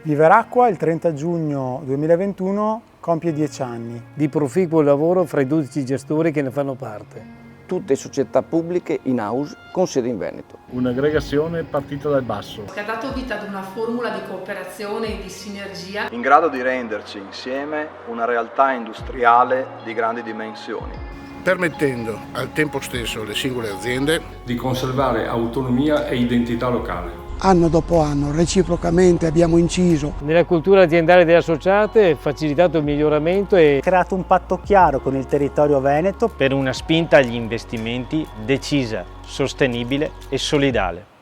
Viveracqua il 30 giugno 2021 compie 10 anni. Di proficuo lavoro fra i 12 gestori che ne fanno parte. Tutte società pubbliche in house con sede in Veneto. Un'aggregazione partita dal basso. Che ha dato vita ad una formula di cooperazione e di sinergia in grado di renderci insieme una realtà industriale di grandi dimensioni, permettendo al tempo stesso alle singole aziende di conservare autonomia e identità locale. Anno dopo anno, reciprocamente abbiamo inciso nella cultura aziendale delle associate, facilitato il miglioramento e creato un patto chiaro con il territorio veneto per una spinta agli investimenti decisa, sostenibile e solidale.